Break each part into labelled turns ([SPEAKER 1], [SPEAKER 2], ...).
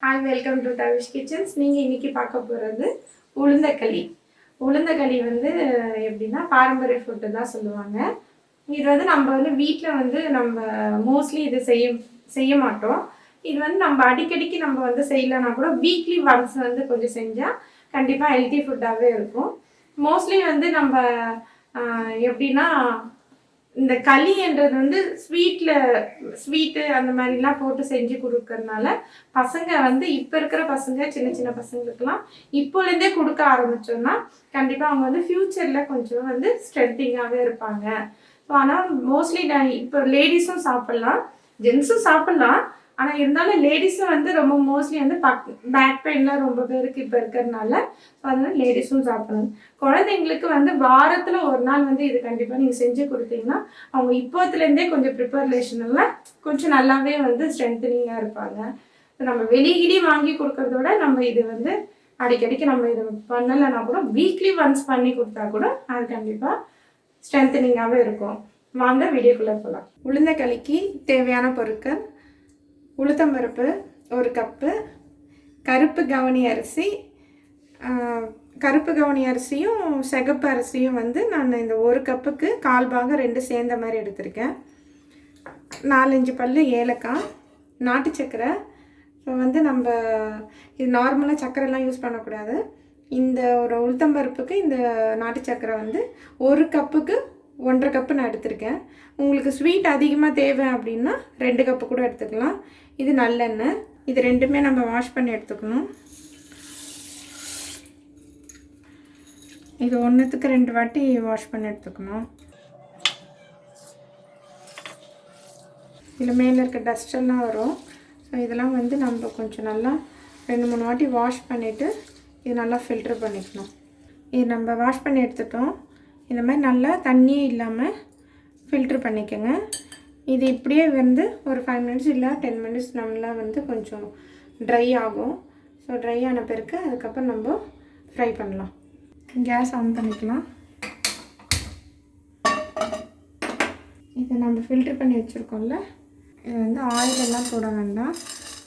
[SPEAKER 1] Hi, welcome to Tavish kitchens. நீங்கள் இன்றைக்கி பார்க்க போகிறது உளுந்தக்களி. உளுந்தக்களி வந்து எப்படின்னா பாரம்பரிய ஃபுட்டு தான் சொல்லுவாங்க. இது வந்து நம்ம வீட்டில் நம்ம மோஸ்ட்லி இது செய்ய மாட்டோம். இது வந்து நம்ம அடிக்கடிக்கு நம்ம செய்யலைன்னா கூட வீக்லி ஒன்ஸ் கொஞ்சம் செஞ்சால் கண்டிப்பாக ஹெல்த்தி ஃபுட்டாகவே இருக்கும். மோஸ்ட்லி நம்ம எப்படின்னா இந்த களின்றது ஸ்வீட்டு அந்த மாதிரிலாம் போட்டு செஞ்சு கொடுக்கறதுனால பசங்க இப்போ இருக்கிற பசங்க சின்ன சின்ன பசங்களுக்கெல்லாம் இப்போலேருந்தே கொடுக்க ஆரம்பிச்சோம்னா கண்டிப்பாக அவங்க ஃப்யூச்சரில் கொஞ்சம் ஸ்ட்ரென்த்திங்காகவே இருப்பாங்க. ஸோ ஆனால் மோஸ்ட்லி இப்போ லேடிஸும் சாப்பிட்லாம், ஜென்ஸும் சாப்பிட்லாம். ஆனால் இருந்தாலும் லேடிஸும் ரொம்ப மோஸ்ட்லி பேக் பெயின்லாம் ரொம்ப பேருக்கு இப்போ இருக்கிறதுனால அதனால லேடிஸும் சாப்பிடணும். குழந்தைங்களுக்கு வாரத்தில் ஒரு நாள் இது கண்டிப்பாக நீங்கள் செஞ்சு கொடுத்தீங்கன்னா அவங்க இப்போத்துலேருந்தே கொஞ்சம் ப்ரிப்பரேஷனெல்லாம் கொஞ்சம் நல்லாவே ஸ்ட்ரென்த்தனிங்காக இருப்பாங்க. நம்ம வெளியிடி வாங்கி கொடுக்கறதோட நம்ம இது அடிக்கடிக்கு நம்ம இதை பண்ணலைன்னா கூட வீக்லி ஒன்ஸ் பண்ணி கொடுத்தா கூட அது கண்டிப்பாக ஸ்ட்ரென்த்தனிங்காகவே இருக்கும். வாங்க வீடியோக்குள்ளே போகலாம். உளுந்தக்களிக்கு தேவையான பொருட்கள்: உளுத்தம்பருப்பு 1 கப்பு, கருப்பு கவுனி அரிசி, கருப்பு கவுனி அரிசியும் சிகப்பு அரிசியும் நான் இந்த 1 கப்புக்கு 1/4 பாகம் 2 சேர்ந்த மாதிரி எடுத்திருக்கேன். 4-5 பல் ஏலக்காய், நாட்டு சக்கரை. ஸோ நம்ம இது நார்மலாக சக்கரைலாம் யூஸ் பண்ணக்கூடாது. இந்த ஒரு உளுத்தம்பருப்புக்கு இந்த நாட்டு சக்கரை 1 கப்புக்கு 1.5 கப்பு நான் எடுத்திருக்கேன். உங்களுக்கு ஸ்வீட் அதிகமாக தேவை அப்படின்னா 2 கப்பு கூட எடுத்துக்கலாம். இது நல்லெண்ணெய். இது ரெண்டுமே நம்ம வாஷ் பண்ணி எடுத்துக்கணும். இது 1க்கு 2 வாட்டி வாஷ் பண்ணி எடுத்துக்கணும். இதில் மேலே இருக்க டஸ்டெல்லாம் வரும். ஸோ இதெல்லாம் நம்ம கொஞ்சம் நல்லா 2-3 வாட்டி வாஷ் பண்ணிவிட்டு இது நல்லா ஃபில்ட்ரு பண்ணிக்கணும். இது நம்ம வாஷ் பண்ணி எடுத்துட்டோம். இந்த மாதிரி நல்லா தண்ணியே இல்லாமல் ஃபில்ட்ரு பண்ணிக்கோங்க. இது இப்படியே ஒரு 5 மினிட்ஸ் இல்லை 10 மினிட்ஸ் நல்லா கொஞ்சம் ட்ரை ஆகும். ஸோ ட்ரை ஆன பிறகு அதுக்கப்புறம் நம்ம ஃப்ரை பண்ணலாம். கேஸ் ஆன் பண்ணிக்கலாம். இதை நம்ம ஃபில்ட்ரு பண்ணி வச்சுருக்கோம்ல, இது ஆயிலெல்லாம் போட வேண்டாம்,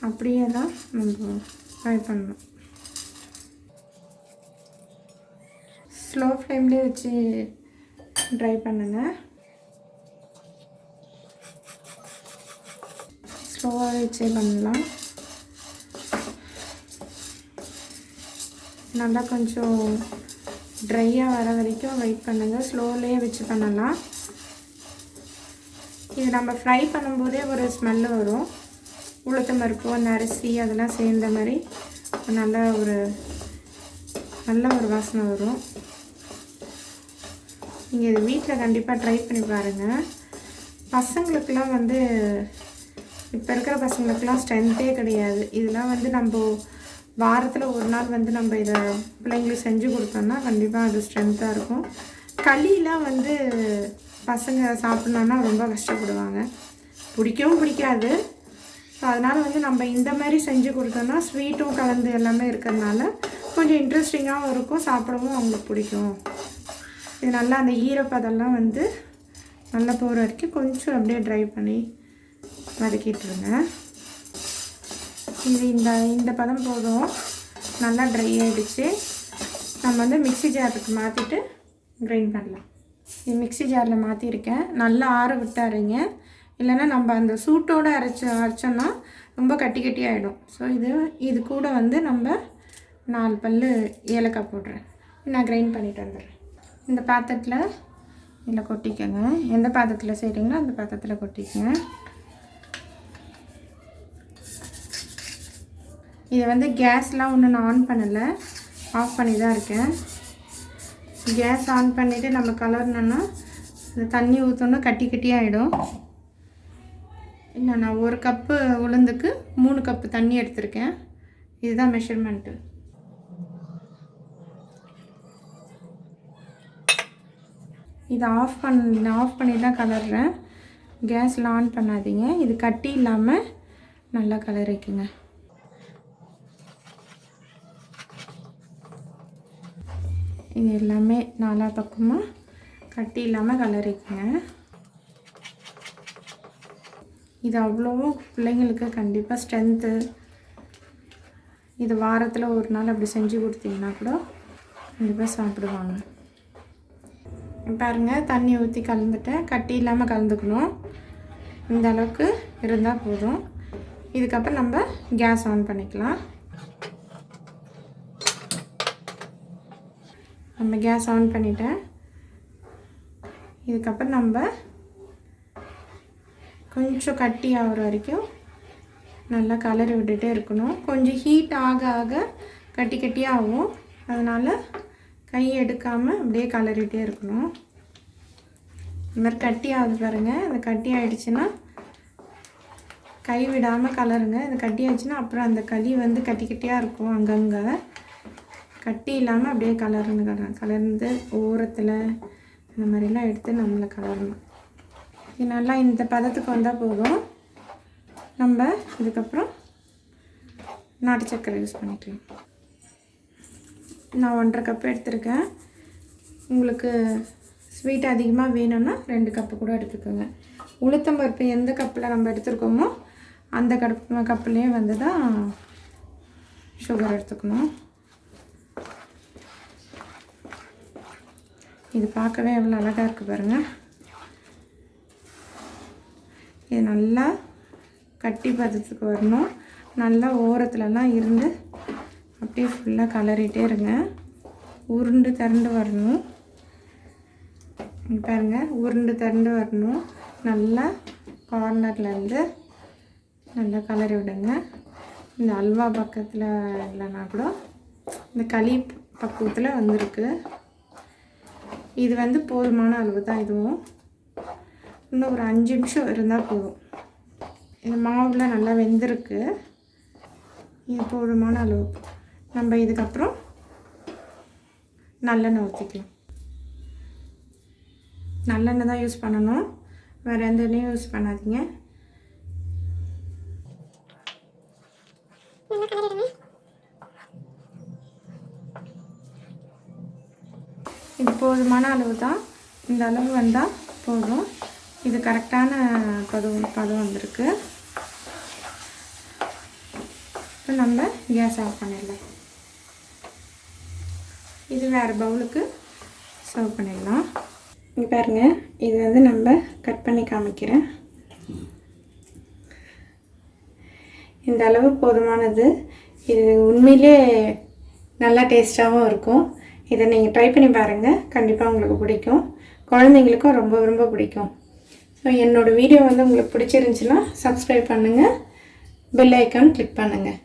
[SPEAKER 1] அப்படியே தான் நம்ம ஃப்ரை பண்ணணும். ஸ்லோ ஃப்ளேம்லேயே வச்சு ட்ரை பண்ணுங்கள். ஸ்லோவாக வச்சே பண்ணலாம். நல்லா கொஞ்சம் ட்ரையாக வர வரைக்கும் வெயிட் பண்ணுங்கள். ஸ்லோவிலே வச்சு பண்ணலாம். இது நம்ம ஃப்ரை பண்ணும்போதே ஒரு ஸ்மெல்லு வரும். உளுத்தம்பருப்பு, அந்த அரிசி அதெல்லாம் சேர்ந்த மாதிரி நல்ல ஒரு வாசனை வரும். நீங்கள் இது வீட்டில் கண்டிப்பாக ட்ரை பண்ணி பாருங்கள். பசங்களுக்கெலாம் இப்போ இருக்கிற பசங்களுக்கெலாம் ஸ்ட்ரென்த்தே கிடையாது. இதெல்லாம் நம்ம வாரத்தில் ஒரு நாள் நம்ம இதை பிள்ளைங்களுக்கு செஞ்சு கொடுத்தோம்னா கண்டிப்பாக அது ஸ்ட்ரென்த்தாக இருக்கும். களியெலாம் பசங்க சாப்பிட்ணுன்னா ரொம்ப கஷ்டப்படுவாங்க, பிடிக்கவும் பிடிக்காது. ஸோ அதனால் நம்ம இந்த மாதிரி செஞ்சு கொடுத்தோம்னா ஸ்வீட்டும் கலந்து எல்லாமே இருக்கிறதுனால கொஞ்சம் இன்ட்ரெஸ்டிங்காகவும் இருக்கும், சாப்பிடவும் அவங்களுக்கு பிடிக்கும். இது நல்லா அந்த ஈரப்பதெல்லாம் நல்லா போகிற வரைக்கும் கொஞ்சம் அப்படியே ட்ரை பண்ணி வதக்கிட்டுருங்க. இது இந்த பதம் போதும். நல்லா ட்ரை ஆகிடுச்சு. நம்ம மிக்ஸி ஜாருக்கு மாற்றிட்டு கிரைண்ட் பண்ணலாம். இது மிக்ஸி ஜாரில் மாற்றிருக்கேன். நல்லா ஆற விட்டு அரைங்க, இல்லைன்னா நம்ம அந்த சூட்டோடு அரைச்சோன்னா ரொம்ப கட்டி ஆகிடும். ஸோ இது கூட நம்ம 4 பல் ஏலக்காய் போடுறேன். நான் கிரைண்ட் பண்ணிட்டு வந்துடுறேன். இந்த பாத்திரத்தில் இதில் கொட்டிக்கோங்க. எந்த பாத்திரத்தில் செய்கிறீங்களோ அந்த பாத்திரத்தில் கொட்டிக்கோங்க. இதை கேஸ்லாம் ஒன்றும் நான் ஆன் பண்ணலை, ஆஃப் பண்ணி தான் இருக்கேன். கேஸ் ஆன் பண்ணிவிட்டு நம்ம கலர்னோன்னா இந்த தண்ணி ஊற்றோன்னா கட்டி ஆகிடும். இல்லை, நான் 1 கப்பு உளுந்துக்கு 3 கப்பு தண்ணி எடுத்திருக்கேன். இதுதான் மெஷர்மெண்ட்டு. இதை ஆஃப் பண்ணி தான் கலர்றேன். கேஸில் ஆன் பண்ணாதீங்க. இது கட்டி இல்லாமல் நல்லா கலரிக்குங்க. இது எல்லாமே 4 பக்கமாக கட்டி இல்லாமல் கலரிக்குங்க. இது அவ்வளோவும் பிள்ளைங்களுக்கு கண்டிப்பாக ஸ்ட்ரென்த்து இது வாரத்தில் ஒரு நாள் அப்படி செஞ்சு கொடுத்தீங்கன்னா கூட கண்டிப்பாக சாப்பிடுவாங்க. பாருங்கள், தண்ணி ஊற்றி கலந்துட்டேன். கட்டி இல்லாமல் கலந்துக்கணும். இந்த அளவுக்கு இருந்தால் போதும். இதுக்கப்புறம் நம்ம கேஸ் ஆன் பண்ணிக்கலாம். நம்ம கேஸ் ஆன் பண்ணிட்டேன். இதுக்கப்புறம் நம்ம கொஞ்சம் கட்டி ஆகிற வரைக்கும் நல்லா கலரி விட்டுட்டே இருக்கணும். கொஞ்சம் ஹீட் ஆக ஆக கட்டி கட்டியாக ஆகும். அதனால் கை எடுக்காமல் அப்படியே கலரிட்டே இருக்கணும். இந்த மாதிரி கட்டி ஆகுது பாருங்கள். இந்த கட்டி ஆகிடுச்சுன்னா கை விடாமல் கலருங்க. இந்த கட்டி ஆகிடுச்சுன்னா அப்புறம் அந்த களி வந்து கட்டி கட்டியாக இருக்கும். அங்கங்கே கட்டி இல்லாமல் அப்படியே கலர்ந்து ஓரத்தில் இந்த மாதிரிலாம் எடுத்து நம்மளை கலரணும். இது நல்லா இந்த பதத்துக்கு வந்தால் போதும். நம்ம இதுக்கப்புறம் நாட்டு சர்க்கரை யூஸ் பண்ணிக்கலாம். நான் 1.5 கப்பு எடுத்துருக்கேன். உங்களுக்கு ஸ்வீட் அதிகமாக வேணும்னா 2 கப்பு கூட எடுத்துக்கோங்க. உளுத்தம்பருப்பு எந்த கப்பில் நம்ம எடுத்துருக்கோமோ அந்த கப்புலேயே வந்து தான் சுகர் எடுத்துக்கணும். இது பார்க்கவே எவ்வளோ அழகாக இருக்குது பாருங்கள். இது நல்லா கட்டி பதத்துக்கு வரணும். நல்லா ஓரத்துலலாம் இருந்து அப்படியே ஃபுல்லாக கலரிட்டே இருங்க. உருண்டு திரண்டு வரணும். பாருங்கள், உருண்டு திரண்டு வரணும். நல்லா கார்னர்லேருந்து நல்லா கலரி விடுங்க. இந்த அல்வா பக்கத்தில் இல்லைன்னா கூட இந்த களி பக்குவத்தில் வந்திருக்கு. இது வந்து போதுமான அளவு தான். இதுவும் இன்னும் ஒரு 5 நிமிஷம் இருந்தால் போதும். இந்த மாவுலாம் நல்லா வெந்திருக்கு. இது போதுமான அளவு. நம்ம இதுக்கப்புறம் நல்லெண்ணெய் ஊற்றிக்கலாம். நல்லெண்ணெய் தான் யூஸ் பண்ணணும், வேறு எந்த எண்ணெயும் யூஸ் பண்ணாதீங்க. இது போதுமான அளவு தான். இந்த அளவு வந்தால் போதும். இது கரெக்டான பதம் வந்திருக்கு. இப்போ நம்ம கேஸ் ஆஃப் பண்ணிடலாம். இது வேறு பவுலுக்கு சர்வ் பண்ணிடலாம். இங்கே பாருங்கள், இது வந்து நம்ம கட் பண்ணி காமிக்கிறேன். இந்த அளவு போதுமானது. இது உண்மையிலே நல்லா டேஸ்ட்டாகவும் இருக்கும். இதை நீங்கள் ட்ரை பண்ணி பாருங்கள், கண்டிப்பாக உங்களுக்கு பிடிக்கும். குழந்தைங்களுக்கும் ரொம்ப ரொம்ப பிடிக்கும். ஸோ என்னோடய வீடியோ வந்து உங்களுக்கு பிடிச்சிருந்துச்சின்னா சப்ஸ்கிரைப் பண்ணுங்கள், பெல் ஐக்கான் கிளிக் பண்ணுங்கள்.